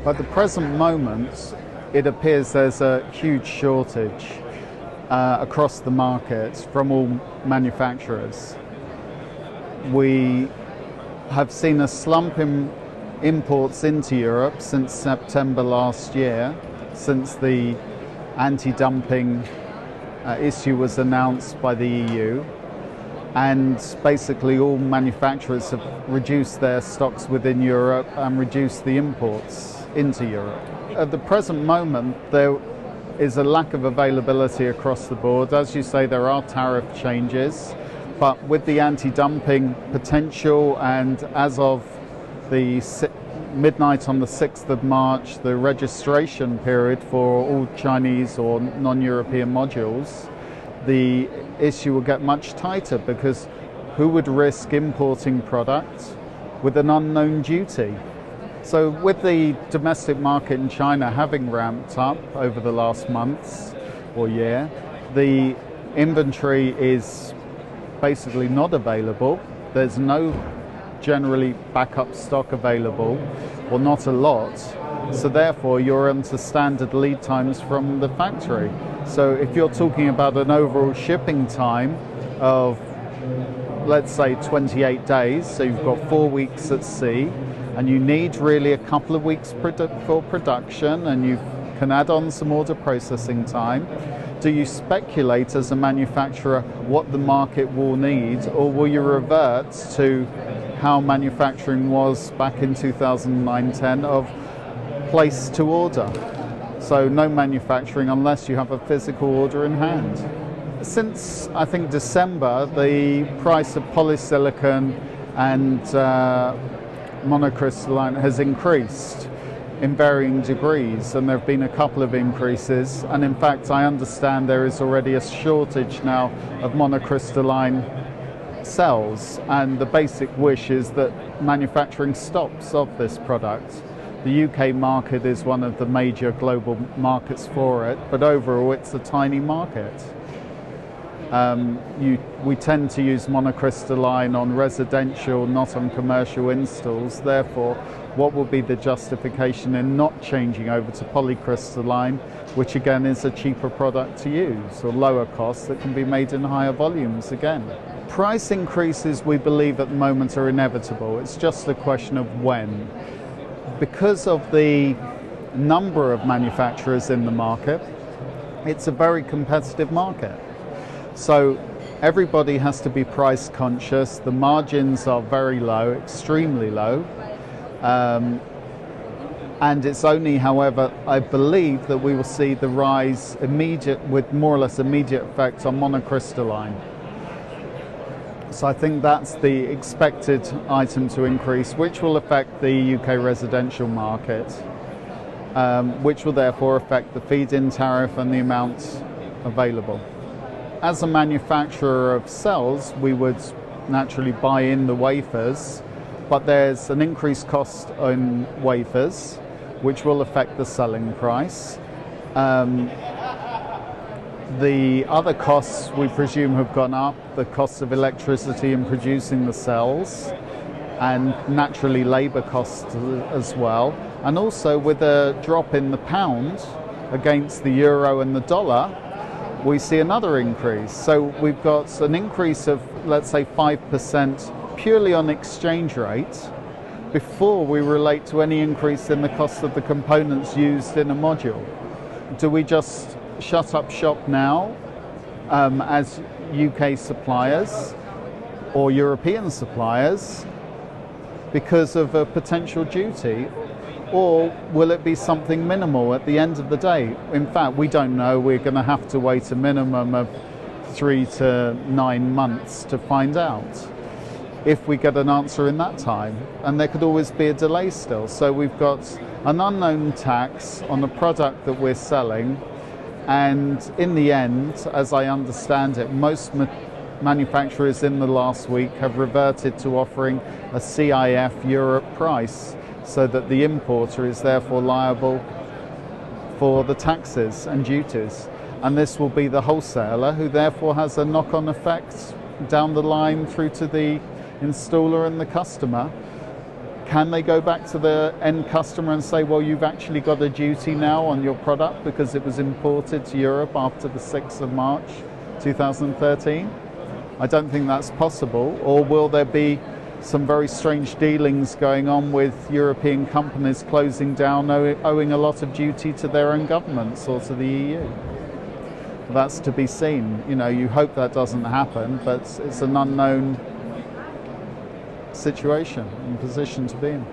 At the present moment, it appears there's a huge shortage across the market from all manufacturers. We have seen a slump in imports into Europe since September last year, since the anti-dumping issue was announced by the EU. And basically all manufacturers have reduced their stocks within Europe and reduced the imports into Europe. At the present moment, there is a lack of availability across the board. As you say, there are tariff changes, but with the anti-dumping potential, and as of the midnight on the 6th of March, the registration period for all Chinese or non-European modules, the issue will get much tighter, because who would risk importing products with an unknown duty? So with the domestic market in China having ramped up over the last months or year, the inventory is basically not available. There's no generally backup stock available, or not a lot. So therefore you're into standard lead times from the factory. So if you're talking about an overall shipping time of, let's say, 28 days, so you've got 4 weeks at sea, and you need really a couple of weeks for production, and you can add on some order processing time, do you speculate as a manufacturer what the market will need, or will you revert to how manufacturing was back in 2009-10 of place to order? So no manufacturing unless you have a physical order in hand. Since I think December, the price of polysilicon and monocrystalline has increased in varying degrees, and there have been a couple of increases, and in fact I understand there is already a shortage now of monocrystalline cells, and the basic wish is that manufacturing stops of this product. The UK market is one of the major global markets for it, but overall it's a tiny market. We tend to use monocrystalline on residential, not on commercial installs. Therefore, what will be the justification in not changing over to polycrystalline, which again is a cheaper product to use, or lower cost that can be made in higher volumes again. Price increases, we believe at the moment, are inevitable. It's just a question of when. Because of the number of manufacturers in the market, it's a very competitive market. So everybody has to be price conscious. The margins are very low, extremely low. And it's only, however, I believe that we will see the rise with more or less immediate effect on monocrystalline. So I think that's the expected item to increase, which will affect the UK residential market, which will therefore affect the feed-in tariff and the amount available. As a manufacturer of cells, we would naturally buy in the wafers, but there's an increased cost on wafers, which will affect the selling price. The other costs, we presume, have gone up, the cost of electricity in producing the cells, and naturally labour costs as well. And also with a drop in the pound against the euro and the dollar, we see another increase. So we've got an increase of, let's say, 5% purely on exchange rate before we relate to any increase in the cost of the components used in a module. Do we just shut up shop now as UK suppliers or European suppliers because of a potential duty? Or will it be something minimal at the end of the day? In fact, we don't know. We're going to have to wait a minimum of 3 to 9 months to find out if we get an answer in that time. And there could always be a delay still. So we've got an unknown tax on a product that we're selling. And in the end, as I understand it, most manufacturers in the last week have reverted to offering a CIF Europe price, so that the importer is therefore liable for the taxes and duties. And this will be the wholesaler, who therefore has a knock-on effect down the line through to the installer and the customer, Can they go back to the end customer and say, well, you've actually got a duty now on your product because it was imported to Europe after the 6th of March 2013? I don't think that's possible. Or will there be some very strange dealings going on with European companies closing down, owing a lot of duty to their own governments or to the EU? That's to be seen. You know, you hope that doesn't happen, but it's an unknown situation and position to be in.